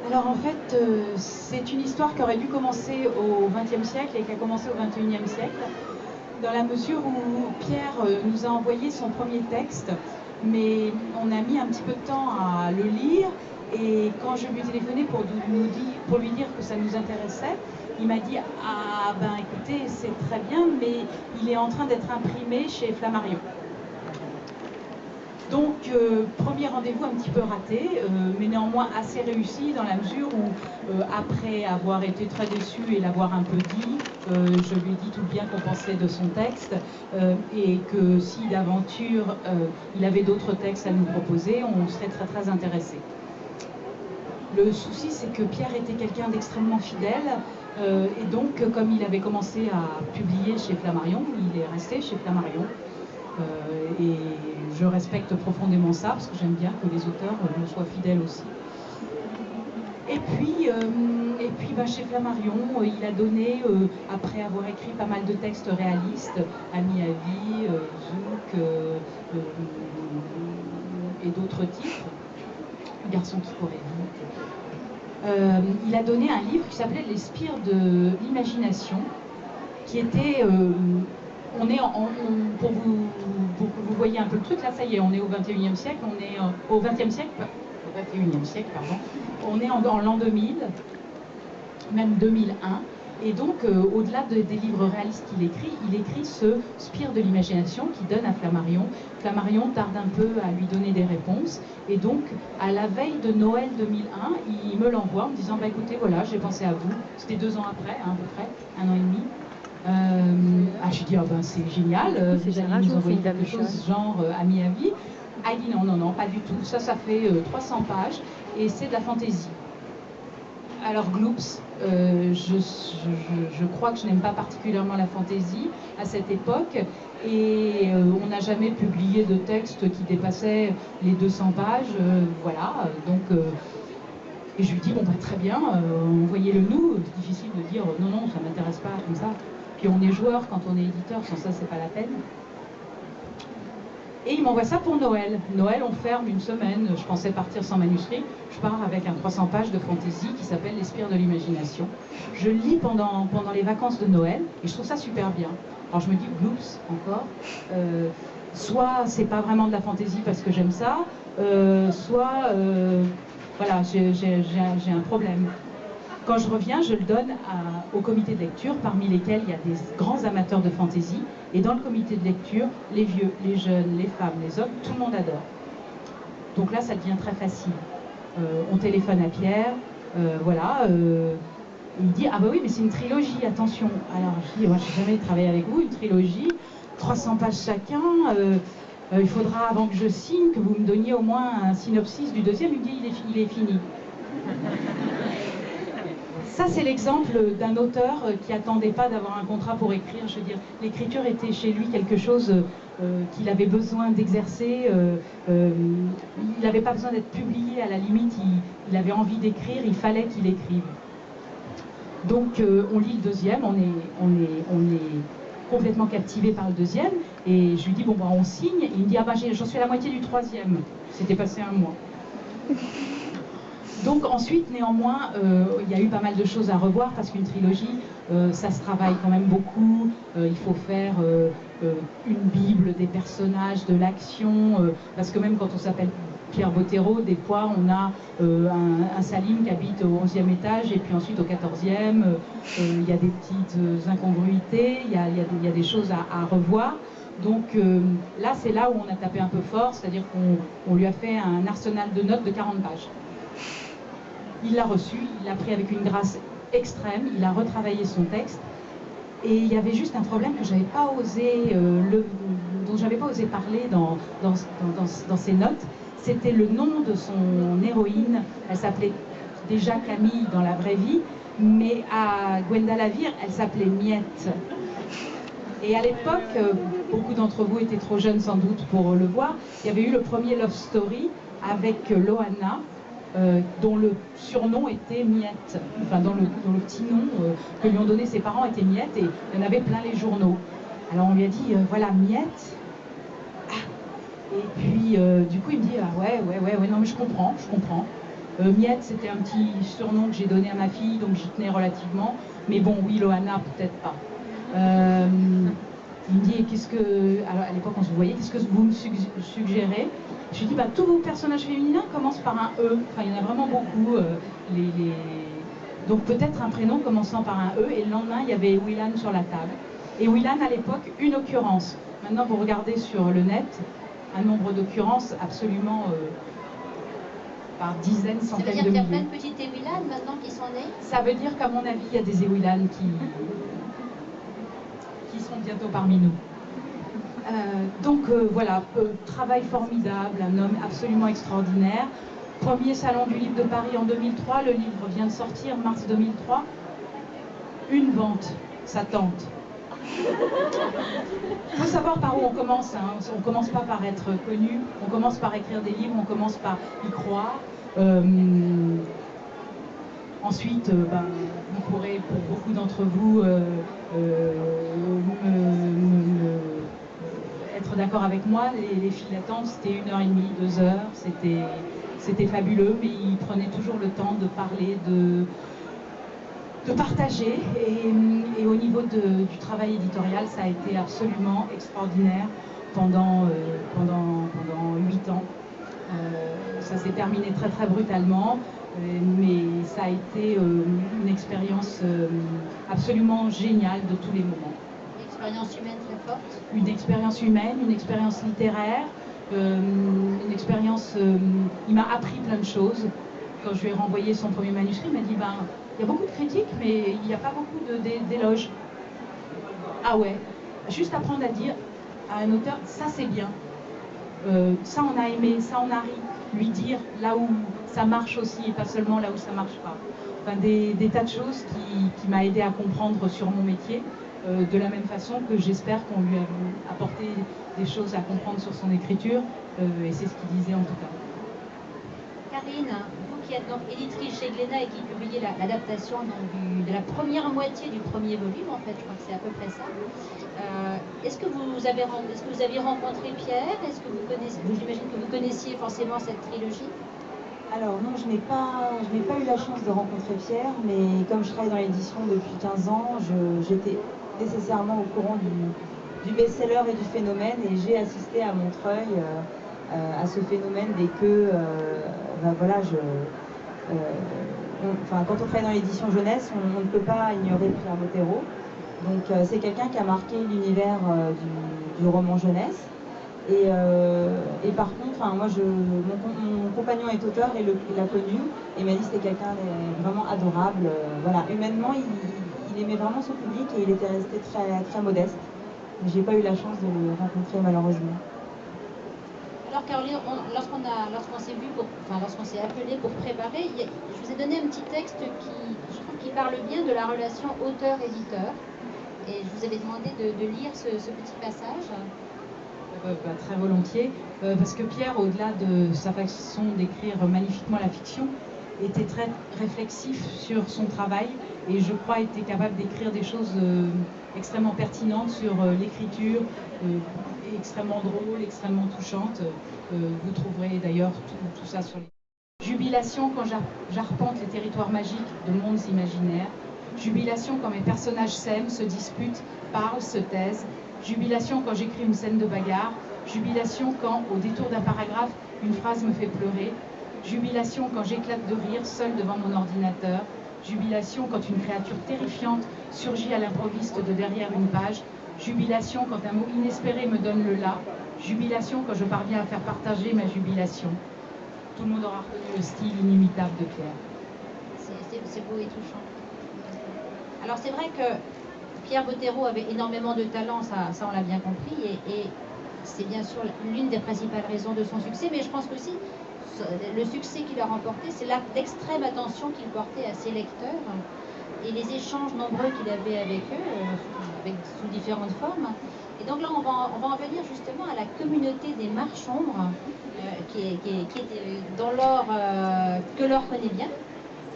Alors en fait, c'est une histoire qui aurait dû commencer au XXe siècle et qui a commencé au XXIe siècle, dans la mesure où Pierre nous a envoyé son premier texte, mais on a mis un petit peu de temps à le lire, et quand je lui ai téléphoné pour lui dire que ça nous intéressait, il m'a dit « Ah ben écoutez, c'est très bien, mais il est en train d'être imprimé chez Flammarion ». Donc, premier rendez-vous un petit peu raté, mais néanmoins assez réussi dans la mesure où, après avoir été très déçu et l'avoir un peu dit, je lui ai dit tout le bien qu'on pensait de son texte, et que si d'aventure il avait d'autres textes à nous proposer, on serait très très intéressés. Le souci, c'est que Pierre était quelqu'un d'extrêmement fidèle, et donc, comme il avait commencé à publier chez Flammarion, il est resté chez Flammarion. Et je respecte profondément ça, parce que j'aime bien que les auteurs me soient fidèles aussi. Et puis chez Flammarion, il a donné, après avoir écrit pas mal de textes réalistes, Ami à vie, Zouk, et d'autres titres, Garçon qui courait vite, il a donné un livre qui s'appelait Les spires de l'imagination, qui était... pour que vous voyez un peu le truc, là ça y est, on est au 21e siècle, on est au 20e siècle, au 21e siècle, pardon, on est en l'an 2000, même 2001, et donc au-delà des livres réalistes qu'il écrit, il écrit ce Spire de l'imagination qui donne à Flammarion. Flammarion tarde un peu à lui donner des réponses, et donc à la veille de Noël 2001, il me l'envoie en me disant bah écoutez, voilà, j'ai pensé à vous, c'était 2 ans après, hein, à peu près, 1 an et demi. Je dis, ben, c'est génial, vous allez nous envoyer quelque chose genre Ami à vie. Ah, il dit non, pas du tout. Ça fait 300 pages et c'est de la fantaisie. Alors, gloops, je crois que je n'aime pas particulièrement la fantaisie à cette époque, et on n'a jamais publié de texte qui dépassait les 200 pages, voilà, donc... et je lui dis, bon, bah, très bien, envoyez-le nous. C'est difficile de dire, non, ça ne m'intéresse pas, comme ça. Puis on est joueur quand on est éditeur, sans ça, c'est pas la peine. Et il m'envoie ça pour Noël. Noël, on ferme une semaine. Je pensais partir sans manuscrit. Je pars avec un 300 pages de fantaisie qui s'appelle Les spires de l'imagination. Je lis pendant les vacances de Noël et je trouve ça super bien. Alors je me dis, gloops, encore. Soit c'est pas vraiment de la fantaisie parce que j'aime ça, soit voilà, j'ai un problème. Quand je reviens, je le donne au comité de lecture, parmi lesquels il y a des grands amateurs de fantaisie. Et dans le comité de lecture, les vieux, les jeunes, les femmes, les hommes, tout le monde adore. Donc là, ça devient très facile. On téléphone à Pierre, voilà. Il dit, ah bah oui, mais c'est une trilogie, attention. Alors je dis, moi, je n'ai jamais travaillé avec vous, une trilogie, 300 pages chacun. Il faudra, avant que je signe, que vous me donniez au moins un synopsis du deuxième. Il me dit, il est fini. Ça, c'est l'exemple d'un auteur qui n'attendait pas d'avoir un contrat pour écrire. Je veux dire, l'écriture était chez lui quelque chose qu'il avait besoin d'exercer. Il n'avait pas besoin d'être publié, à la limite, il avait envie d'écrire, il fallait qu'il écrive. Donc, on lit le deuxième, on est complètement captivé par le deuxième, et je lui dis, bon, bah, on signe, et il me dit, ah bah, j'en suis à la moitié du troisième. C'était passé 1 mois. Donc ensuite, néanmoins, il y a eu pas mal de choses à revoir parce qu'une trilogie, ça se travaille quand même beaucoup. Il faut faire une bible des personnages, de l'action, parce que même quand on s'appelle Pierre Bottero, des fois on a un Salim qui habite au 11e étage et puis ensuite au 14e. Il y a des petites incongruités, il y a des choses à revoir. Donc là, c'est là où on a tapé un peu fort, c'est-à-dire qu'on lui a fait un arsenal de notes de 40 pages. Il l'a reçu, il l'a pris avec une grâce extrême, il a retravaillé son texte, et il y avait juste un problème que j'avais pas osé, dont j'avais pas osé parler dans ses notes. C'était le nom de son héroïne. Elle s'appelait déjà Camille dans la vraie vie, mais à Gwenda Lavire, elle s'appelait Miette. Et à l'époque, beaucoup d'entre vous étaient trop jeunes sans doute pour le voir, il y avait eu le premier Love Story avec Loana, dont le surnom était Miette, enfin dont le petit nom que lui ont donné ses parents était Miette, et il y en avait plein les journaux. Alors on lui a dit, voilà, Miette. Ah. Et puis du coup il me dit, ah ouais, non mais je comprends. Miette, c'était un petit surnom que j'ai donné à ma fille, donc j'y tenais relativement. Mais bon, oui, Loana, peut-être pas. Il me dit, qu'est-ce que... Alors, à l'époque, on se voyait, qu'est-ce que vous me suggérez? Je lui dis, bah, tous vos personnages féminins commencent par un E. Enfin, il y en a vraiment beaucoup. Donc, peut-être un prénom commençant par un E. Et le lendemain, il y avait Willan sur la table. Et Willan, à l'époque, une occurrence. Maintenant, vous regardez sur le net, un nombre d'occurrences absolument par dizaines, centaines de milliers. Ça veut dire qu'il y a plein de petites Willan maintenant qui sont nées? Ça veut dire qu'à mon avis, il y a des Willan qui seront bientôt parmi nous. Voilà, travail formidable, un homme absolument extraordinaire. Premier salon du livre de Paris en 2003, le livre vient de sortir, mars 2003. Une vente, ça tente. Il faut savoir par où on commence. Hein. On ne commence pas par être connu, on commence par écrire des livres, on commence par y croire. Ensuite, vous pourrez, pour beaucoup d'entre vous, être d'accord avec moi. Les files d'attente, c'était 1h30, 2 heures, c'était fabuleux, mais ils prenaient toujours le temps de parler, de partager. Et au niveau du travail éditorial, ça a été absolument extraordinaire pendant 8 ans. Ça s'est terminé très très brutalement, mais ça a été une expérience absolument géniale de tous les moments. Une expérience humaine très forte. Une expérience humaine, une expérience littéraire, une expérience... il m'a appris plein de choses. Quand je lui ai renvoyé son premier manuscrit, il m'a dit, il y a beaucoup de critiques, mais il n'y a pas beaucoup d'éloges. Ah ouais, juste apprendre à dire à un auteur, ça c'est bien, ça on a aimé, ça on a ri, lui dire là où ça marche aussi et pas seulement là où ça marche pas. Enfin, des tas de choses qui m'a aidé à comprendre sur mon métier, de la même façon que j'espère qu'on lui a apporté des choses à comprendre sur son écriture, et c'est ce qu'il disait en tout cas. Karine, vous qui êtes donc éditrice chez Glénat et qui publiez l'adaptation de la première moitié du premier volume, en fait, je crois que c'est à peu près ça. Est-ce que vous avez rencontré Pierre? Est-ce que vous connaissez, j'imagine que vous connaissiez forcément cette trilogie? Alors non, je n'ai pas eu la chance de rencontrer Pierre, mais comme je travaille dans l'édition depuis 15 ans, j'étais nécessairement au courant du best-seller et du phénomène, et j'ai assisté à Montreuil à ce phénomène dès que, quand on travaille dans l'édition jeunesse, on ne peut pas ignorer Pierre Bottero. Donc c'est quelqu'un qui a marqué l'univers du roman jeunesse. Et par contre, moi, mon compagnon est auteur et il l'a connu et m'a dit que c'était quelqu'un de vraiment adorable. Voilà, humainement, il aimait vraiment son public et il était resté très, très modeste. Mais j'ai pas eu la chance de le rencontrer malheureusement. Alors Caroline, lorsqu'on s'est appelé pour préparer, je vous ai donné un petit texte je trouve qui parle bien de la relation auteur-éditeur. Et je vous avais demandé de lire ce petit passage. Très volontiers, parce que Pierre, au-delà de sa façon d'écrire magnifiquement la fiction, était très réflexif sur son travail et je crois était capable d'écrire des choses extrêmement pertinentes sur l'écriture, extrêmement drôle, extrêmement touchante. Vous trouverez d'ailleurs tout ça sur les... Jubilation quand j'arpente les territoires magiques de mondes imaginaires. Jubilation quand mes personnages s'aiment, se disputent, parlent, se taisent. Jubilation quand j'écris une scène de bagarre. Jubilation quand, au détour d'un paragraphe, une phrase me fait pleurer. Jubilation quand j'éclate de rire, seul devant mon ordinateur. Jubilation quand une créature terrifiante surgit à l'improviste de derrière une page. Jubilation quand un mot inespéré me donne le là. Jubilation quand je parviens à faire partager ma jubilation. Tout le monde aura reconnu le style inimitable de Pierre. C'est beau et touchant. Alors c'est vrai que Pierre Bottero avait énormément de talent, ça on l'a bien compris, et c'est bien sûr l'une des principales raisons de son succès, mais je pense qu'aussi le succès qu'il a remporté, c'est l'extrême attention qu'il portait à ses lecteurs et les échanges nombreux qu'il avait avec eux, sous différentes formes. Et donc là, on va en venir justement à la communauté des marches ombres, que Laure connaît bien.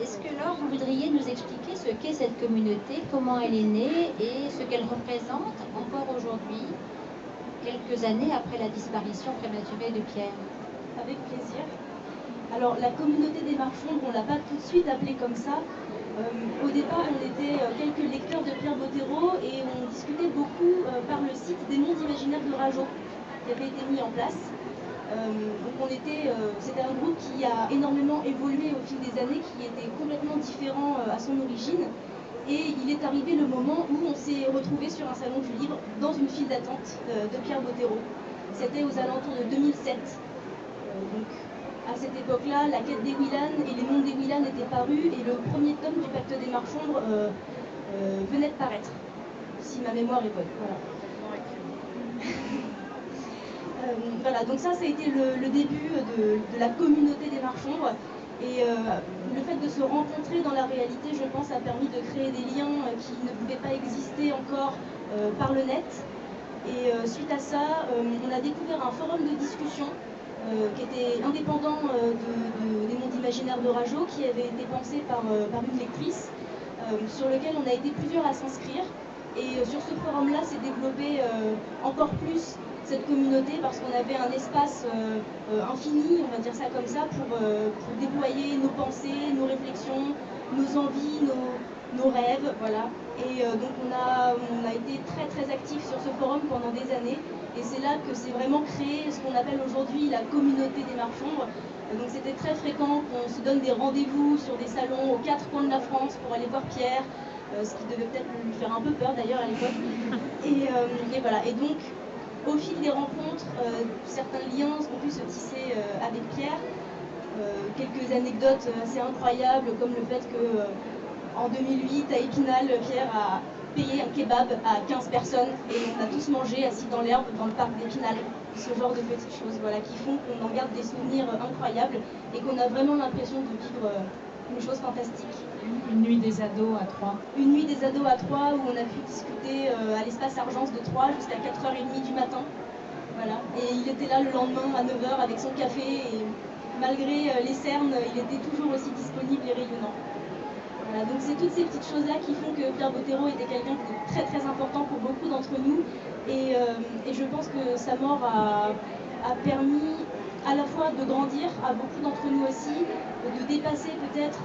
Est-ce que Laure, vous voudriez nous expliquer ce qu'est cette communauté, comment elle est née et ce qu'elle représente encore aujourd'hui, quelques années après la disparition prématurée de Pierre? Avec plaisir. Alors la communauté des marchands, on ne l'a pas tout de suite appelée comme ça. Au départ, on était quelques lecteurs de Pierre Bottero et on discutait beaucoup par le site des mondes imaginaires de Rajo qui avait été mis en place. Donc c'était un groupe qui a énormément évolué au fil des années, qui était complètement différent à son origine. Et il est arrivé le moment où on s'est retrouvé sur un salon du livre dans une file d'attente de Pierre Bottero. C'était aux alentours de 2007. Donc à cette époque-là, la quête des Willan et les mondes des Willan étaient parus et le premier tome du Pacte des Marchands venait de paraître, si ma mémoire est bonne. Voilà. Voilà, donc ça a été le début de la communauté des marchands. Et le fait de se rencontrer dans la réalité, je pense, a permis de créer des liens qui ne pouvaient pas exister encore par le net. Et suite à ça, on a découvert un forum de discussion qui était indépendant des mondes imaginaires de Rajo, qui avait été pensé par une lectrice, sur lequel on a été plusieurs à s'inscrire. Et sur ce forum-là s'est développé encore plus cette communauté parce qu'on avait un espace infini, on va dire ça comme ça, pour déployer nos pensées, nos réflexions, nos envies, nos rêves, voilà. Et donc on a été très très actifs sur ce forum pendant des années et c'est là que s'est vraiment créé ce qu'on appelle aujourd'hui la communauté des marchands. Donc c'était très fréquent qu'on se donne des rendez-vous sur des salons aux 4 coins de la France pour aller voir Pierre, ce qui devait peut-être lui faire un peu peur d'ailleurs à l'époque. Et voilà, et donc au fil des rencontres, certains liens ont pu se tisser avec Pierre. Quelques anecdotes assez incroyables, comme le fait que en 2008, à Épinal, Pierre a payé un kebab à 15 personnes et on a tous mangé assis dans l'herbe dans le parc d'Épinal. Ce genre de petites choses, voilà, qui font qu'on en garde des souvenirs incroyables et qu'on a vraiment l'impression de vivre une chose fantastique. Une nuit des ados à Troyes. Une nuit des ados à Troyes où on a pu discuter à l'espace Argence de Troyes jusqu'à 4h30 du matin. Voilà. Et il était là le lendemain à 9h avec son café et malgré les cernes, il était toujours aussi disponible et rayonnant. Voilà. Donc c'est toutes ces petites choses-là qui font que Pierre Bottero était quelqu'un de très très important pour beaucoup d'entre nous. Et je pense que sa mort a permis à la fois de grandir à beaucoup d'entre nous aussi, de dépasser peut-être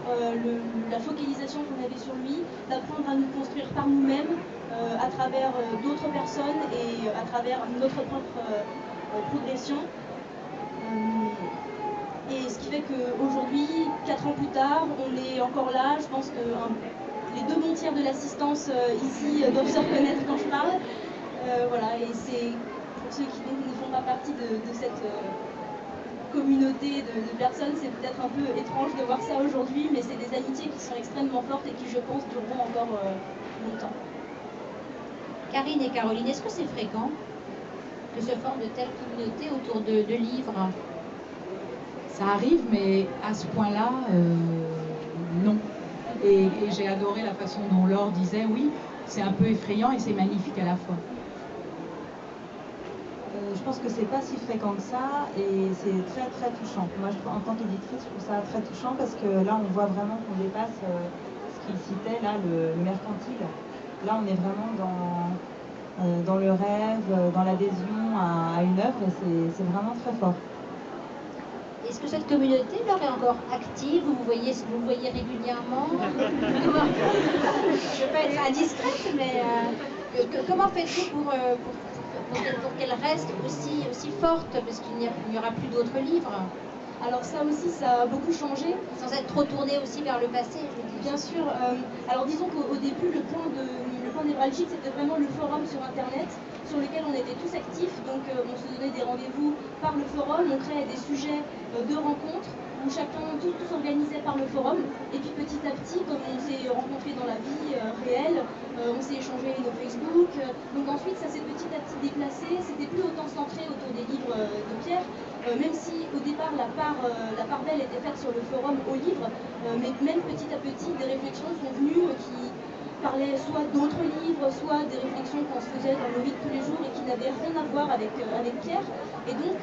la focalisation qu'on avait sur lui, d'apprendre à nous construire par nous-mêmes à travers d'autres personnes et à travers notre propre progression. Et ce qui fait qu'aujourd'hui, 4 ans plus tard, on est encore là. Je pense que les 2 bons tiers de l'assistance ici doivent se reconnaître quand je parle. Voilà, et c'est pour ceux qui donc ne font pas partie de cette communauté de personnes, c'est peut-être un peu étrange de voir ça aujourd'hui, mais c'est des amitiés qui sont extrêmement fortes et qui, je pense, dureront encore longtemps. Karine et Caroline, est-ce que c'est fréquent que se forment de telles communautés autour de livres? Ça arrive, mais à ce point-là, non. Et j'ai adoré la façon dont Laure disait, oui, c'est un peu effrayant et c'est magnifique à la fois. Je pense que c'est pas si fréquent que ça et c'est très très touchant. Moi, en tant qu'éditrice, je trouve ça très touchant parce que là, on voit vraiment qu'on dépasse ce qu'il citait, là, le mercantile. Là, on est vraiment dans le rêve, dans l'adhésion à une œuvre et c'est vraiment très fort. Est-ce que cette communauté, Laure, est encore active? Vous voyez régulièrement? Je ne veux pas être indiscrète, mais comment faites-vous pour qu'elle reste aussi forte? Parce qu'il n'y aura plus d'autres livres. Alors ça aussi, ça a beaucoup changé. Sans être trop tourné aussi vers le passé, je veux dire. Bien sûr. Alors disons qu'au début, le point névralgique, c'était vraiment le forum sur Internet, sur lequel on était tous actifs. Donc on se donnait des rendez-vous par le forum, on créait des sujets de rencontres où tout s'organisait par le forum. Et puis petit à petit, comme on s'est rencontrés dans la vie réelle, on s'est échangé nos Facebook. Donc ensuite, ça s'est petit à petit déplacé. C'était plus autant centré autour des livres de Pierre. Même si au départ la part belle était faite sur le forum aux livres, mais même petit à petit des réflexions sont venues qui parlaient soit d'autres livres, soit des réflexions qu'on se faisait dans nos vies de tous les jours et qui n'avaient rien à voir avec Pierre. Et donc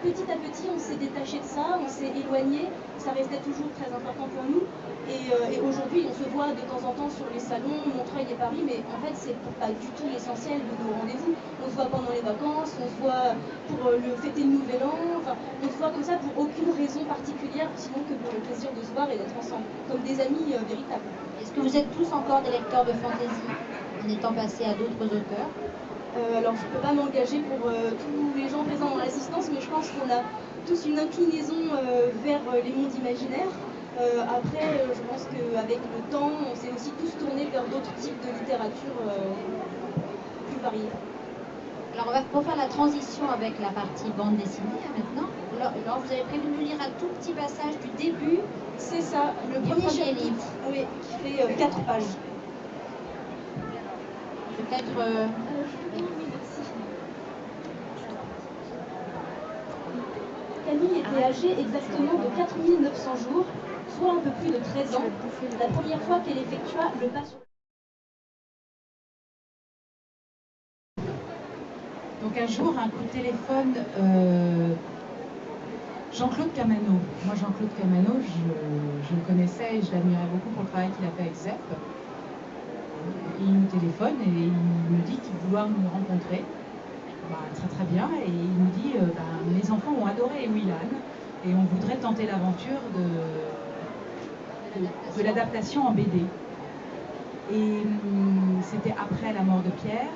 petit à petit on s'est détaché de ça, on s'est éloigné, ça restait toujours très important pour nous. Et aujourd'hui on se voit de temps en temps sur les salons, Montreuil et Paris, mais en fait c'est pas du tout l'essentiel de nos rendez-vous. On se voit pendant les vacances, on se voit pour fêter le nouvel an, enfin, on se voit comme ça pour aucune raison particulière, sinon voir et d'être ensemble, comme des amis véritables. Est-ce que vous êtes tous encore des lecteurs de fantaisie en étant passés à d'autres auteurs? Alors je ne peux pas m'engager pour tous les gens présents dans l'assistance, mais je pense qu'on a tous une inclinaison vers les mondes imaginaires. Après, je pense qu'avec le temps, on s'est aussi tous tournés vers d'autres types de littérature plus variée. Alors on va pour faire la transition avec la partie bande dessinée maintenant. Alors vous avez prévu de nous lire un tout petit passage du début. C'est ça, le Du premier premier chapitre, livre. oui, qui fait 4 pages. Peut-être. Oui, merci. Camille était âgée exactement de 4900 jours, soit un peu plus de 13 ans, la première fois qu'elle effectua le pas sur... Donc un jour, un coup de téléphone, Jean-Claude Camano. Moi, Jean-Claude Camano, je le connaissais et je l'admirais beaucoup pour le travail qu'il a fait avec ZEP. Il me téléphone et il me dit qu'il vouloir nous rencontrer. Bah, très très bien. Et il me dit, mes enfants ont adoré Willan et on voudrait tenter l'aventure de l'adaptation en BD. Et c'était après la mort de Pierre.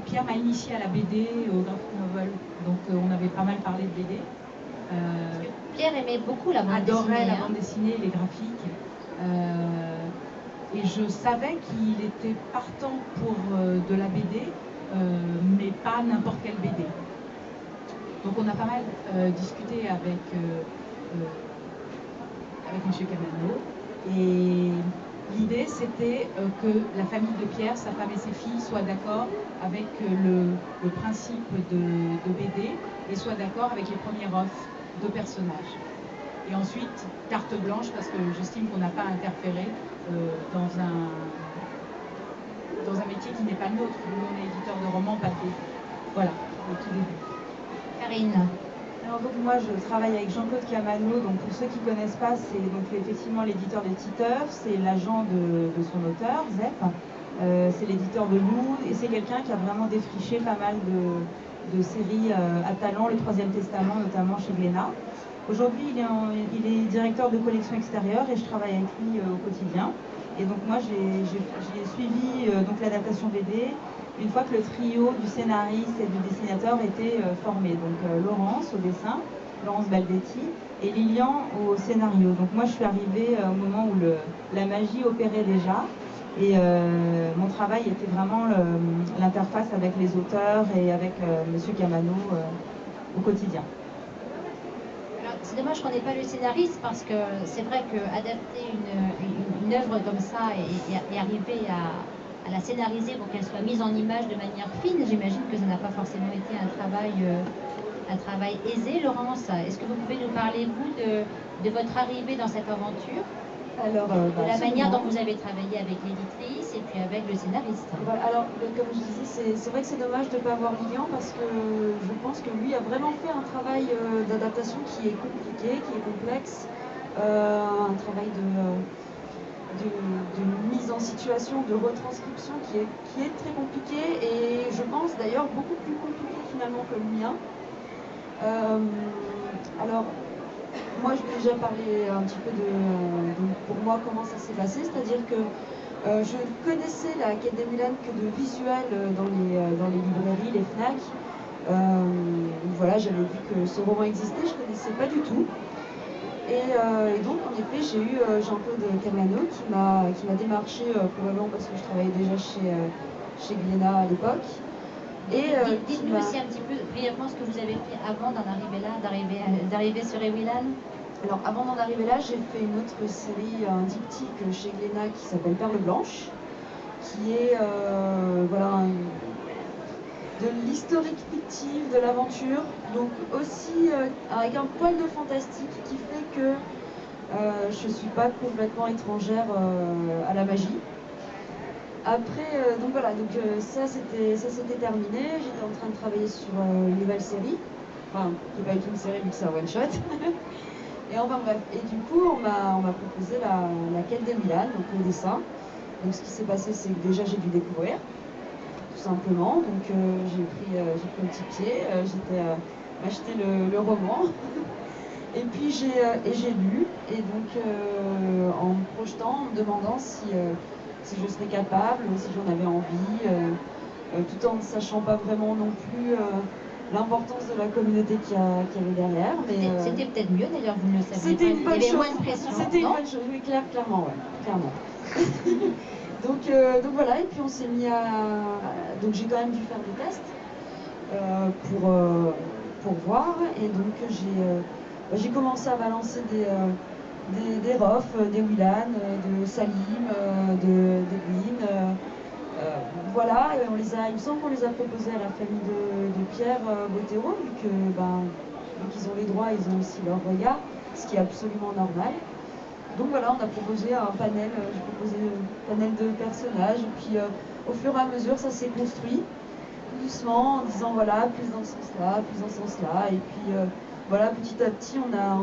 Pierre m'a initié à la BD, au graphic novel, donc on avait pas mal parlé de BD. Pierre aimait beaucoup la bande dessinée. Adorait la bande dessinée, les graphiques. Et je savais qu'il était partant pour de la BD, mais pas n'importe quelle BD. Donc on a pas mal discuté avec M. Camano. Et l'idée, c'était que la famille de Pierre, sa femme et ses filles, soient d'accord avec le principe de BD et soient d'accord avec les premiers offres de personnages. Et ensuite, carte blanche, parce que j'estime qu'on n'a pas interféré dans un métier qui n'est pas le nôtre. Nous, on est éditeur de romans papier. Voilà, au tout début. Karine. Alors donc moi je travaille avec Jean-Claude Camano, donc pour ceux qui ne connaissent pas, c'est donc effectivement l'éditeur de Titeuf, c'est l'agent de son auteur, ZEP, c'est l'éditeur de Lou, et c'est quelqu'un qui a vraiment défriché pas mal de séries à talent, le Troisième Testament notamment chez Glénat. Aujourd'hui il est directeur de collection extérieure et je travaille avec lui au quotidien. Et donc moi j'ai suivi donc l'adaptation BD, une fois que le trio du scénariste et du dessinateur était formé. Donc Laurence au dessin, Laurence Baldetti, et Lilian au scénario. Donc moi je suis arrivée au moment où la magie opérait déjà. Et mon travail était vraiment l'interface avec les auteurs et avec Monsieur Camano au quotidien. C'est dommage qu'on n'ait pas le scénariste parce que c'est vrai qu'adapter une œuvre comme ça et arriver à la scénariser pour qu'elle soit mise en image de manière fine, j'imagine que ça n'a pas forcément été un travail aisé. Laurence, est-ce que vous pouvez nous parler, vous, de votre arrivée dans cette aventure? Alors, de la manière dont vous avez travaillé avec l'éditrice et puis avec le scénariste. Alors, comme je disais, c'est vrai que c'est dommage de ne pas avoir Lilian parce que je pense que lui a vraiment fait un travail d'adaptation qui est compliqué, qui est complexe, un travail de mise en situation, de retranscription qui est très compliqué et je pense d'ailleurs beaucoup plus compliqué finalement que le mien. Alors, moi, je vais déjà parler un petit peu pour moi comment ça s'est passé, c'est-à-dire que je connaissais la Quête des Willan que de visuel dans les librairies, les FNAC. Voilà, j'avais vu que ce roman existait, je ne connaissais pas du tout. Et donc, en effet, j'ai eu Jean-Claude Camano qui m'a démarché probablement parce que je travaillais déjà chez Glénat à l'époque. Dites-nous aussi un petit peu brièvement ce que vous avez fait avant d'en arriver là, d'arriver sur Willan. Alors avant d'en arriver là, j'ai fait une autre série, un diptyque chez Glénat qui s'appelle Perle Blanche, qui est voilà, de l'historique fictif, de l'aventure, donc aussi avec un poil de fantastique qui fait que je ne suis pas complètement étrangère à la magie. Après, donc voilà, donc ça c'était terminé. J'étais en train de travailler sur une nouvelle série, enfin qui n'est pas une série vu que c'est un one shot. Et enfin bref, et du coup on m'a proposé la Quête des Willan, donc le dessin. Donc ce qui s'est passé, c'est que déjà j'ai dû découvrir, tout simplement. Donc j'ai pris le petit pied. J'étais m'acheter le roman. Et puis j'ai lu, et donc en me projetant, en me demandant si je serais capable, si j'en avais envie, tout en ne sachant pas vraiment non plus l'importance de la communauté qu'il y avait derrière. C'était peut-être mieux d'ailleurs, vous ne le saviez c'était pas. une bonne Il y avait chose. moins de pression. C'était une non bonne chose, oui, clairement, ouais, clairement. donc voilà, et puis on s'est mis à... Donc j'ai quand même dû faire des tests pour voir, et donc j'ai commencé à balancer des refs, des Willan, de Salim, d'Edwin. Voilà, et il me semble qu'on les a proposés à la famille de Pierre Bottero, vu qu'ils ont les droits, ils ont aussi leur regard, ce qui est absolument normal. Donc voilà, on a proposé un panel, j'ai proposé un panel de personnages, et puis au fur et à mesure, ça s'est construit doucement, en disant voilà, plus dans ce sens-là, plus dans ce sens-là, et puis voilà, petit à petit, on a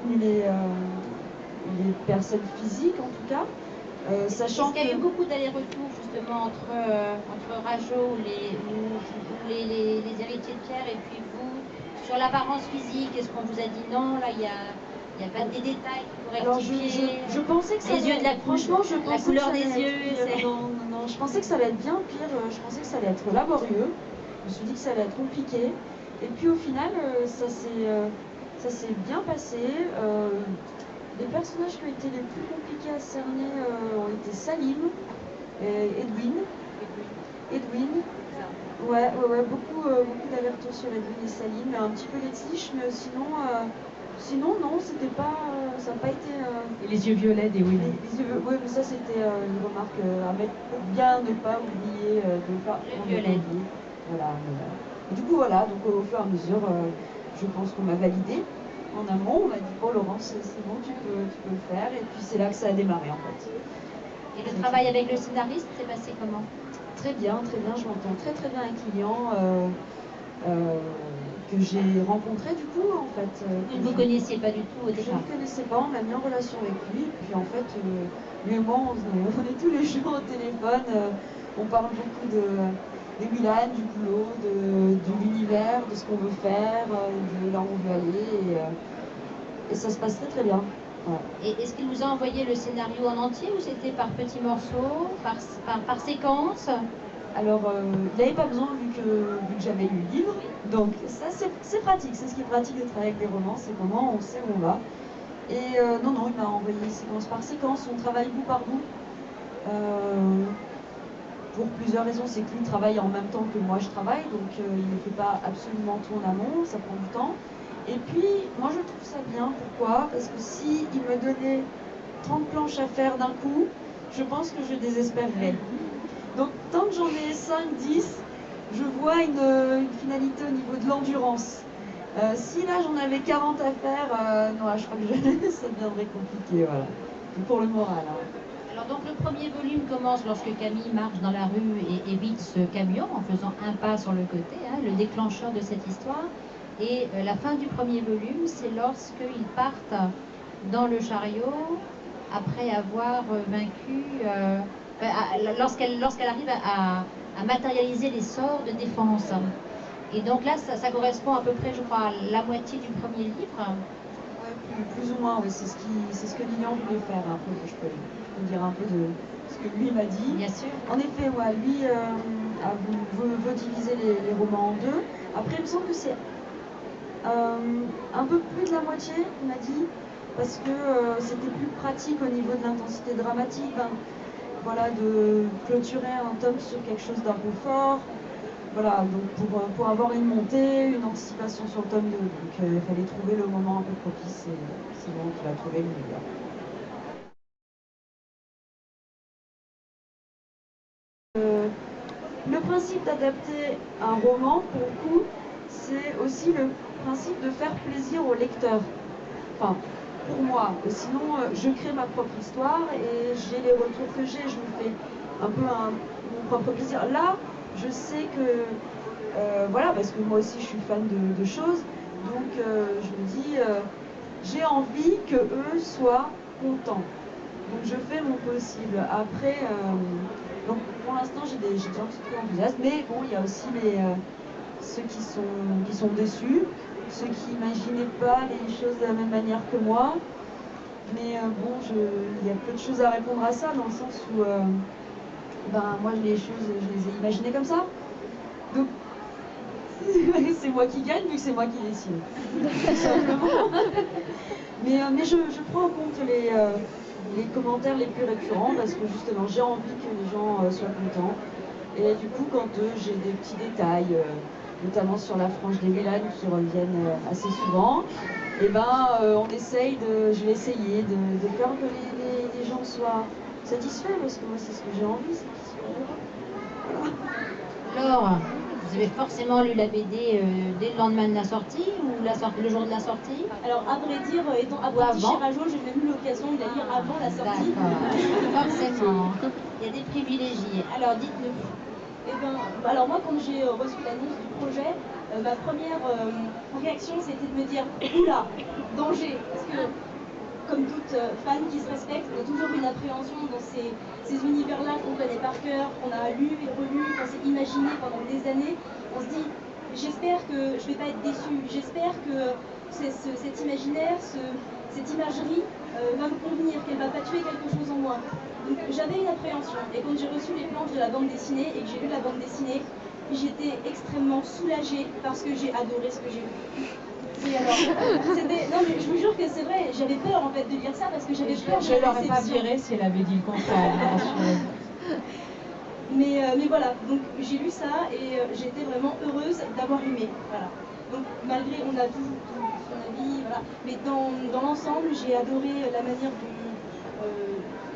tenu les personnes physiques en tout cas, sachant qu'il y a eu beaucoup d'allers-retours justement entre Rajo, les héritiers de Pierre, et puis vous, sur l'apparence physique. Est-ce qu'on vous a dit non, là il y a pas des détails pour rectifier? Je pensais que ça les yeux de la franchement, je la couleur des yeux. Non, je pensais que ça allait être bien pire. Je pensais que ça allait être laborieux. Je me suis dit que ça allait être compliqué. Et puis au final, ça s'est bien passé. Les personnages qui ont été les plus compliqués à cerner ont été Salim, Edwin. Ouais, beaucoup d'allers-retours sur Edwin et Salim, un petit peu Letzlich, mais sinon non, c'était pas, ça n'a pas été... Et les yeux violets des Willan. Oui, mais ça c'était une remarque à mettre, bien ne pas oublier de pas violet. Voilà. Et du coup voilà, donc au fur et à mesure, je pense qu'on m'a validé. En amont, on m'a dit bon Laurence, c'est bon, tu peux le faire, et puis c'est là que ça a démarré en fait. Et le travail avec le scénariste s'est passé comment? Très bien, je m'entends très bien avec Lilian, que j'ai rencontré du coup en fait. Vous ne vous connaissiez pas du tout au départ? Je ne le connaissais pas, on m'a mis en relation avec lui, et puis en fait, lui et moi, on est tous les jours au téléphone, on parle beaucoup des Willan, du boulot, de l'univers, de ce qu'on veut faire, de là où on veut aller, et ça se passe très bien. Ouais. Et est-ce qu'il vous a envoyé le scénario en entier, ou c'était par petits morceaux, par séquence? Alors, il n'avait pas besoin vu que j'avais lu le livre, donc ça c'est pratique, c'est ce qui est pratique de travailler avec des romans, c'est comment on sait où on va. Et non, il m'a envoyé séquence par séquence, on travaille bout par bout. Pour plusieurs raisons, c'est que lui travaille en même temps que moi je travaille, donc il ne fait pas absolument tout en amont, ça prend du temps. Et puis, moi je trouve ça bien, pourquoi? Parce que si il me donnait 30 planches à faire d'un coup, je pense que je désespérerais. Donc tant que j'en ai 5, 10, je vois une finalité au niveau de l'endurance. Si là j'en avais 40 à faire, non, je crois que ça deviendrait compliqué, voilà. Pour le moral. Hein. Alors donc le premier volume commence lorsque Camille marche dans la rue et évite ce camion en faisant un pas sur le côté, hein, le déclencheur de cette histoire. Et la fin du premier volume, c'est lorsqu'ils partent dans le chariot après avoir vaincu, lorsqu'elle arrive à matérialiser les sorts de défense. Et donc là, ça correspond à peu près, je crois, à la moitié du premier livre. Ouais, plus ou moins, oui, c'est ce que Lilian voulait faire. Après, je peux dire un peu de ce que lui m'a dit. Bien sûr. En effet, ouais, lui veut diviser les romans en deux. Après, il me semble que c'est un peu plus de la moitié, il m'a dit, parce que c'était plus pratique au niveau de l'intensité dramatique. Ben, voilà, de clôturer un tome sur quelque chose d'un peu fort. Voilà, donc pour avoir une montée, une anticipation sur le tome 2. Donc il fallait trouver le moment un peu propice, et c'est bon qu'il a trouvé le meilleur. Le principe d'adapter un roman, pour le coup, c'est aussi le principe de faire plaisir au lecteur. Enfin, pour moi. Sinon, je crée ma propre histoire et j'ai les retours que j'ai. Je me fais un peu mon propre plaisir. Là, je sais que, voilà, parce que moi aussi je suis fan de choses, donc je me dis, j'ai envie que eux soient contents. Donc je fais mon possible. Après, donc pour l'instant j'ai des gens qui sont très enthousiastes, mais bon, il y a aussi ceux qui sont déçus, ceux qui n'imaginaient pas les choses de la même manière que moi. Mais bon, il y a peu de choses à répondre à ça, dans le sens où moi, les choses, je les ai imaginées comme ça. Donc, c'est moi qui gagne, vu que c'est moi qui décide. Tout simplement. Mais je prends en compte les commentaires les plus récurrents, parce que justement, j'ai envie que les gens soient contents. Et du coup, quand j'ai des petits détails, notamment sur la frange des Mélanes qui reviennent assez souvent, et on essaye je vais essayer de faire que les gens soient satisfaits, parce que moi c'est ce que j'ai envie, c'est qu'ils soient heureux. Voilà. Alors, vous avez forcément lu la BD dès le lendemain de la sortie ou le jour de la sortie? Alors, à vrai dire, étant apprenti chez Rajo, j'ai même eu l'occasion de la lire avant la sortie. D'accord, forcément. Il y a des privilégiés. Alors, dites-nous. Alors moi, quand j'ai reçu l'annonce du projet, ma première réaction, c'était de me dire « Oula, danger !» Parce que, comme toute fan qui se respecte, on a toujours une appréhension dans ces univers-là qu'on connaît par cœur, qu'on a lu et relu, qu'on s'est imaginé pendant des années. On se dit « J'espère que je ne vais pas être déçue, j'espère que cet imaginaire, cette imagerie va me convenir, qu'elle ne va pas tuer quelque chose en moi. » Donc j'avais une appréhension, et quand j'ai reçu les planches de la bande dessinée et que j'ai lu la bande dessinée, j'étais extrêmement soulagée parce que j'ai adoré ce que j'ai lu. Non mais je vous jure que c'est vrai, j'avais peur en fait de lire ça parce que j'avais peur de la l'aurais pas déception. viré si elle avait dit le contraire. Mais voilà, donc j'ai lu ça et j'étais vraiment heureuse d'avoir aimé. Voilà. Donc malgré, on a tout son avis, voilà. Mais dans l'ensemble, j'ai adoré la manière dont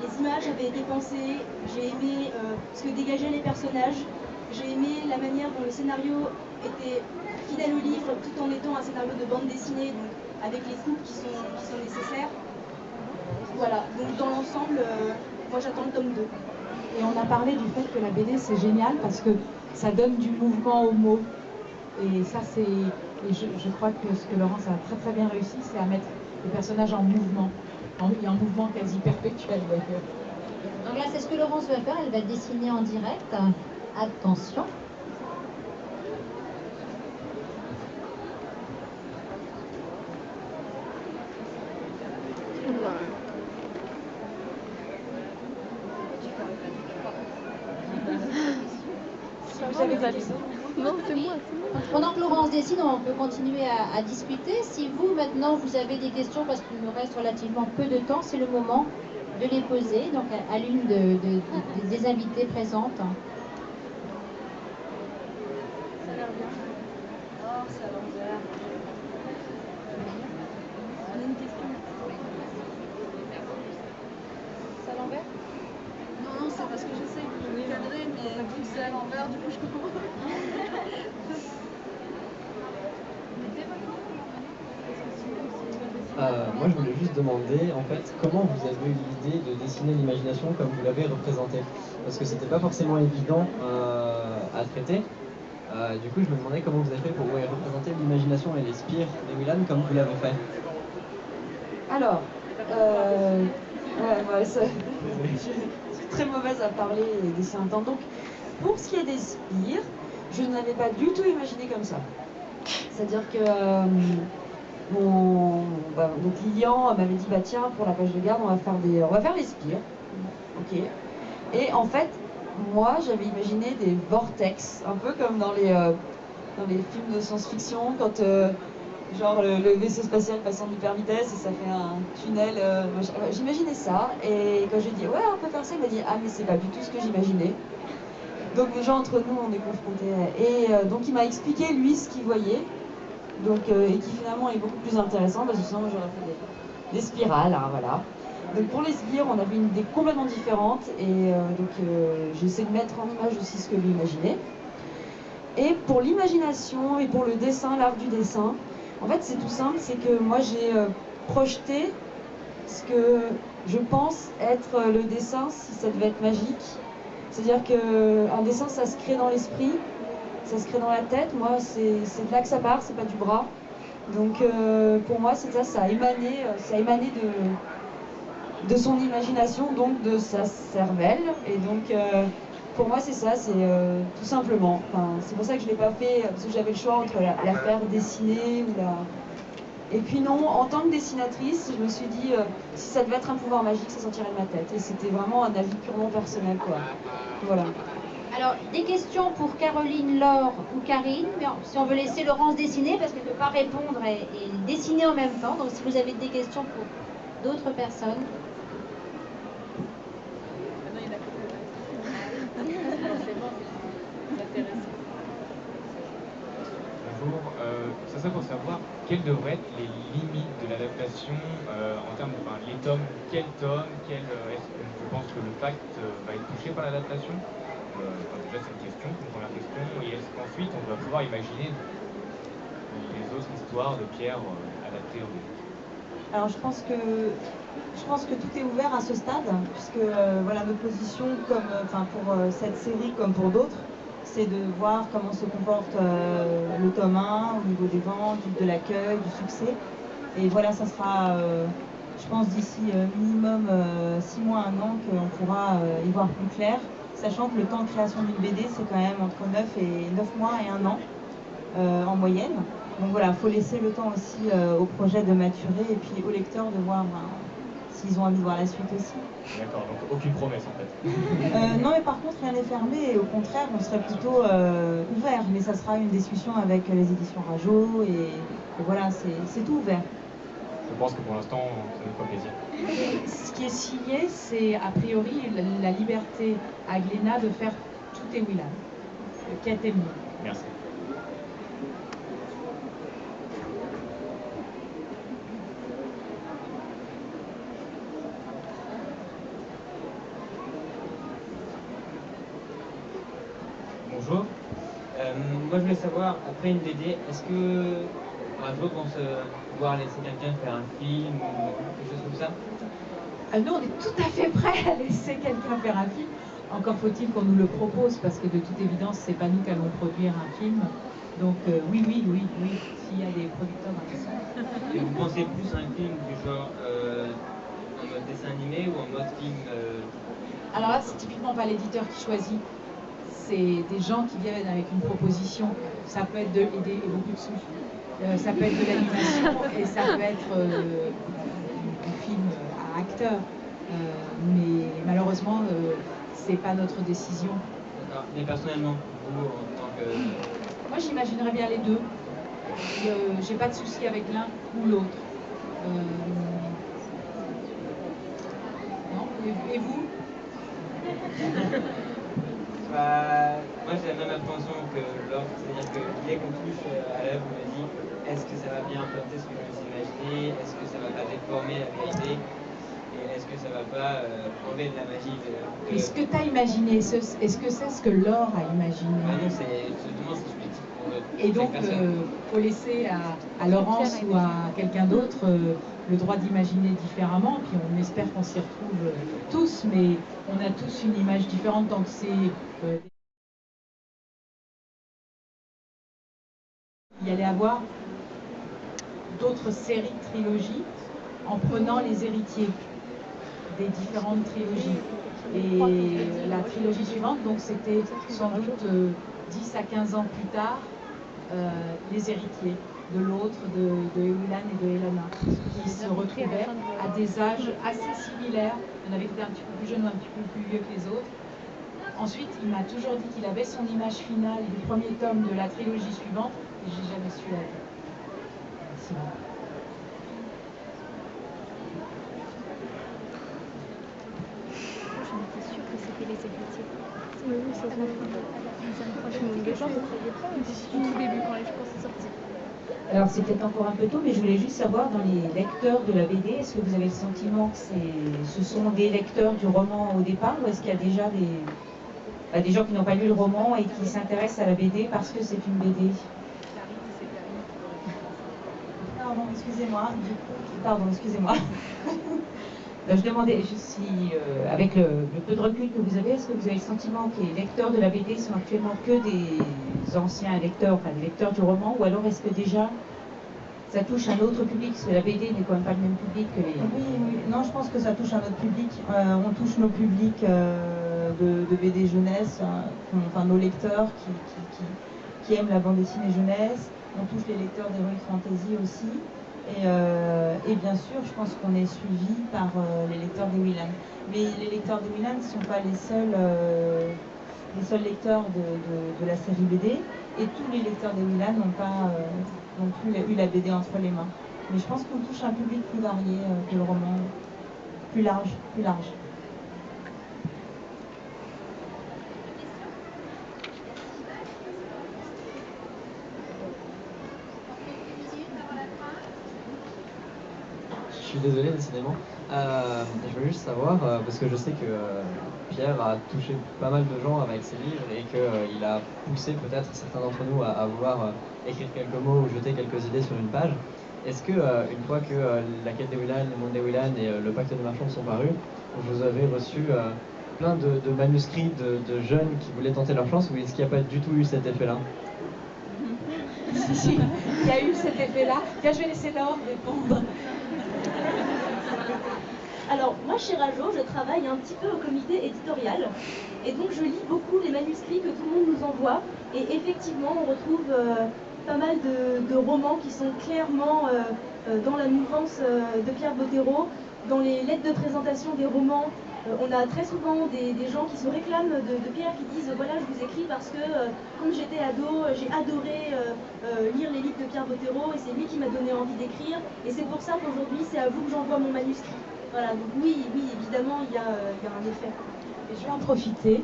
les images avaient été pensées, j'ai aimé ce que dégageaient les personnages, j'ai aimé la manière dont le scénario était fidèle au livre tout en étant un scénario de bande dessinée, donc avec les coupes qui sont nécessaires. Voilà, donc dans l'ensemble, moi j'attends le tome 2. Et on a parlé du fait que la BD c'est génial parce que ça donne du mouvement aux mots. Et ça je crois que ce que Laurence a très très bien réussi, c'est à mettre les personnages en mouvement. En mouvement quasi perpétuel d'ailleurs. Donc là, c'est ce que Laurence va faire, elle va dessiner en direct. Attention. Non, c'est moi. Pendant que Laurence dessine, on peut continuer à discuter. Si vous, maintenant, vous avez des questions, parce qu'il nous reste relativement peu de temps, c'est le moment de les poser donc à l'une des invitées présentes. Ça a l'air bien. Oh, c'est à l'envers. On a une question. C'est à l'envers? Non, c'est parce que j'essaie de me cadrer, mais vu que c'est à l'envers, du coup je comprends. Moi, je voulais juste demander, en fait, comment vous avez eu l'idée de dessiner l'imagination comme vous l'avez représentée? Parce que c'était pas forcément évident à traiter. Du coup, je me demandais comment vous avez fait pour représenter l'imagination et les spires des Mélanes comme vous l'avez fait. Alors, je suis très mauvaise à parler et dessiner un temps. Donc, pour ce qui est des spires, je ne l'avais pas du tout imaginé comme ça. C'est-à-dire que donc Lilian m'avait dit tiens, pour la page de garde on va faire les spires. Ok. Et en fait moi j'avais imaginé des vortex, un peu comme dans les films de science-fiction quand genre le vaisseau spatial passe en hyper vitesse et ça fait un tunnel. J'imaginais ça et quand j'ai dit ouais on peut faire ça, il m'a dit ah mais c'est pas du tout ce que j'imaginais. Donc déjà entre nous on est confrontés et donc il m'a expliqué lui ce qu'il voyait. Donc, et qui finalement est beaucoup plus intéressant parce que sinon j'aurais fait des spirales, hein, voilà. Donc pour les spires, on avait une idée complètement différente et j'ai essayé de mettre en image aussi ce que lui imaginait. Et pour l'imagination et pour le dessin, l'art du dessin, en fait c'est tout simple, c'est que moi j'ai projeté ce que je pense être le dessin si ça devait être magique. C'est-à-dire qu'un dessin ça se crée dans l'esprit. Ça se crée dans la tête, moi c'est de là que ça part, c'est pas du bras. Donc pour moi c'est ça a émané de son imagination, donc de sa cervelle. Et donc Pour moi, c'est ça, c'est tout simplement. Enfin, c'est pour ça que je ne l'ai pas fait, parce que j'avais le choix entre la faire dessiner ou la... Et puis non, en tant que dessinatrice, je me suis dit, si ça devait être un pouvoir magique, ça sortirait de ma tête. Et c'était vraiment un avis purement personnel, quoi. Voilà. Alors, des questions pour Caroline, Laure ou Karine. Mais si on veut laisser Laurence dessiner, parce qu'elle ne peut pas répondre et dessiner en même temps. Donc, si vous avez des questions pour d'autres personnes. Bonjour, ça serait pour savoir quelles devraient être les limites de l'adaptation en termes de les tomes, quel tome, est-ce que je pense que le pacte va être touché par l'adaptation. Déjà c'est une question, une première question, et est-ce qu'ensuite on va pouvoir imaginer les autres histoires de Pierre adaptées au livre? Alors je pense que tout est ouvert à ce stade, puisque voilà, notre position, comme, pour cette série comme pour d'autres, c'est de voir comment se comporte le tome 1 au niveau des ventes, de l'accueil, du succès. Et voilà, ça sera, je pense, d'ici minimum 6 mois, 1 an, qu'on pourra y voir plus clair, sachant que le temps de création d'une BD, c'est quand même entre 9 mois et 1 an en moyenne. Donc voilà, il faut laisser le temps aussi au projet de maturer et puis aux lecteurs de voir s'ils ont envie de voir la suite aussi. D'accord, donc aucune promesse en fait. Non, mais par contre, rien n'est fermé et au contraire, on serait plutôt ouvert. Mais ça sera une discussion avec les éditions Rajo et voilà, c'est tout ouvert. Je pense que pour l'instant, ça nous fera plaisir. Ce qui est signé, c'est a priori la liberté à Glénat de faire tout est Willan. Quête et moi. Merci. Bonjour. Moi je voulais savoir, après une BD, est-ce que Rajo pense pouvoir laisser quelqu'un faire un film ou quelque chose comme ça? Nous, on est tout à fait prêts à laisser quelqu'un faire un film. Encore faut-il qu'on nous le propose, parce que de toute évidence, c'est pas nous qui allons produire un film. Donc oui, s'il y a des producteurs intéressants. Et vous pensez plus à un film du genre en mode dessin animé ou en mode film Alors là, c'est typiquement pas l'éditeur qui choisit. C'est des gens qui viennent avec une proposition. Ça peut être et beaucoup de sous. Ça peut être de l'animation et ça peut être du film à acteurs. Mais malheureusement, c'est pas notre décision. D'accord. Mais personnellement, vous en tant que... Moi, j'imaginerais bien les deux. J'ai pas de souci avec l'un ou l'autre. Non? Et vous? Moi j'ai la même appréhension que l'autre, c'est-à-dire que dès qu'on touche à l'œuvre, on me dit est-ce que ça va bien implanter ce que je me suis imaginé, est-ce que ça va pas déformer la vérité, et est-ce que ça va pas enlever de la magie de... Et ce que tu as imaginé, est-ce que c'est ce que Laure a imaginé? Non, c'est subjectif pour et donc, il faut laisser à Laurence ou à quelqu'un d'autre le droit d'imaginer différemment, puis on espère qu'on s'y retrouve tous, mais on a tous une image différente tant que c'est... Il y allait avoir d'autres séries de trilogies en prenant les héritiers des différentes trilogies. Et la trilogie suivante, donc c'était sans doute 10 à 15 ans plus tard, les héritiers de l'autre, de Ewilan et de Elana, qui se retrouvaient à des âges assez similaires. Il y en avait qui étaient un petit peu plus jeunes ou un petit peu plus vieux que les autres. Ensuite, il m'a toujours dit qu'il avait son image finale du premier tome de la trilogie suivante, et j'ai jamais su la dire. Merci. J'étais sûre que c'était les héritiers. Oui, c'est ça. Franchement, les gens ne savaient pas du tout début quand je pense c'est sorti. Alors c'est peut-être encore un peu tôt, mais je voulais juste savoir, dans les lecteurs de la BD, est-ce que vous avez le sentiment que ce sont des lecteurs du roman au départ, ou est-ce qu'il y a déjà des gens qui n'ont pas lu le roman et qui s'intéressent à la BD parce que c'est une BD? Pardon, excusez-moi. Je demandais, avec le peu de recul que vous avez, est-ce que vous avez le sentiment que les lecteurs de la BD sont actuellement que des anciens lecteurs, enfin des lecteurs du roman, ou alors est-ce que déjà ça touche un autre public, parce que la BD n'est quand même pas le même public que les... Oui, non, je pense que ça touche un autre public. On touche nos publics de BD jeunesse, enfin nos lecteurs qui aiment la bande dessinée jeunesse. On touche les lecteurs d'Heroic Fantasy aussi. Et bien sûr, je pense qu'on est suivi par les lecteurs des Willan. Mais les lecteurs des Willan ne sont pas les seuls lecteurs de la série BD. Et tous les lecteurs des Willan n'ont pas non plus eu la BD entre les mains. Mais je pense qu'on touche un public plus varié que le roman, plus large. Je suis désolé, décidément. Je veux juste savoir, parce que je sais que Pierre a touché pas mal de gens avec ses livres et qu'il a poussé peut-être certains d'entre nous à vouloir écrire quelques mots ou jeter quelques idées sur une page. Est-ce que, une fois que La Quête des Willan, Le Monde des Willan et Le Pacte des Marchands sont parus, vous avez reçu plein de manuscrits de jeunes qui voulaient tenter leur chance, ou est-ce qu'il n'y a pas du tout eu cet effet-là? Si, il y a eu cet effet-là. Tiens, je vais laisser Laure répondre. Alors, moi, chez Rajo, je travaille un petit peu au comité éditorial. Et donc, je lis beaucoup les manuscrits que tout le monde nous envoie. Et effectivement, on retrouve pas mal de romans qui sont clairement dans la mouvance de Pierre Bottero. Dans les lettres de présentation des romans, on a très souvent des gens qui se réclament de Pierre, qui disent voilà, je vous écris parce que quand j'étais ado, j'ai adoré lire les livres de Pierre Bottero et c'est lui qui m'a donné envie d'écrire. Et c'est pour ça qu'aujourd'hui, c'est à vous que j'envoie mon manuscrit. Voilà, donc oui, évidemment, il y a un effet. Et je vais en profiter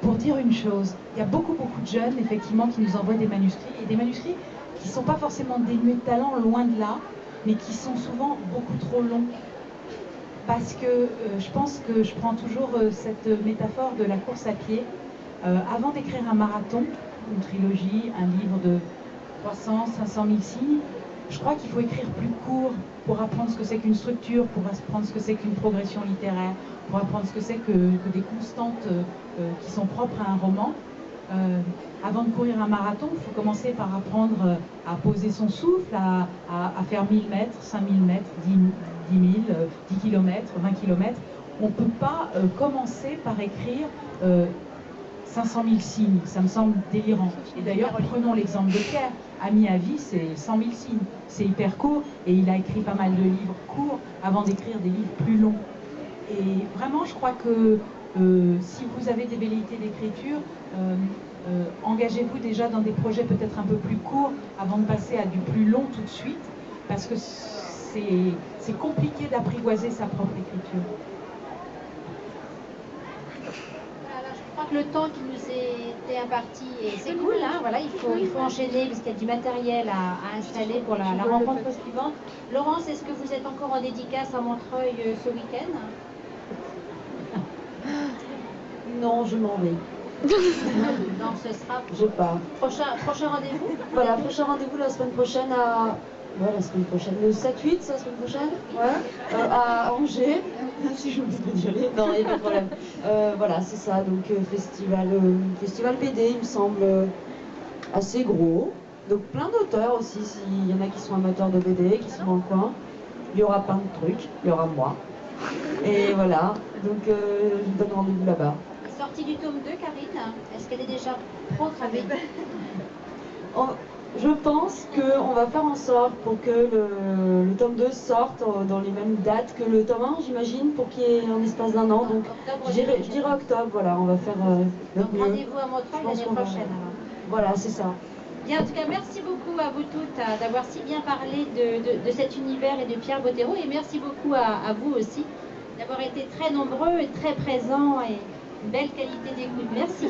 pour dire une chose. Il y a beaucoup de jeunes, effectivement, qui nous envoient des manuscrits, et des manuscrits qui ne sont pas forcément dénués de talent, loin de là, mais qui sont souvent beaucoup trop longs. Parce que je pense que je prends toujours cette métaphore de la course à pied. Avant d'écrire un marathon, une trilogie, un livre de 300, 500 000 signes, je crois qu'il faut écrire plus court pour apprendre ce que c'est qu'une structure, pour apprendre ce que c'est qu'une progression littéraire, pour apprendre ce que c'est que des constantes qui sont propres à un roman. Avant de courir un marathon, il faut commencer par apprendre à poser son souffle, à faire 1000 mètres, 5000 mètres, 10 000, 10 km, 20 km. On ne peut pas commencer par écrire 500 000 signes, ça me semble délirant. Et d'ailleurs, prenons l'exemple de Pierre. Ami à vie, c'est 100 000 signes. C'est hyper court et il a écrit pas mal de livres courts avant d'écrire des livres plus longs. Et vraiment, je crois que si vous avez des velléités d'écriture, engagez-vous déjà dans des projets peut-être un peu plus courts avant de passer à du plus long tout de suite, parce que c'est compliqué d'apprivoiser sa propre écriture. Je crois que le temps qui nous était imparti, c'est cool, hein, voilà, il faut enchaîner parce qu'il y a du matériel à installer pour la rencontre suivante. Laurence, est-ce que vous êtes encore en dédicace à Montreuil ce week-end? Non, je m'en vais. Non, ce sera... Je pars. Prochain rendez-vous? Voilà, prochain rendez-vous la semaine prochaine à... Ouais, la semaine prochaine. Le 7-8, c'est la semaine prochaine? Ouais. À Angers. Si je me dis de dire. Non, il n'y a pas de problème. Voilà, c'est ça. Donc, festival BD, il me semble assez gros. Donc, plein d'auteurs aussi. S'il y en a qui sont amateurs de BD, qui sont dans le coin. Il y aura plein de trucs. Il y aura moi. Et voilà. Donc, je vous donne rendez-vous là-bas. Sortie du tome 2, Karine, est-ce qu'elle est déjà programmée? Je pense qu'on va faire en sorte pour que le tome 2 sorte dans les mêmes dates que le tome 1, j'imagine, pour qu'il y ait un espace d'un an. Donc, je dirais octobre, voilà, on va faire notre mieux. Rendez-vous à Montreuil l'année prochaine, alors. Voilà, c'est ça. Bien, en tout cas, merci beaucoup à vous toutes d'avoir si bien parlé de cet univers et de Pierre Bottero, et merci beaucoup à vous aussi d'avoir été très nombreux et très présents, et une belle qualité d'écoute. Merci.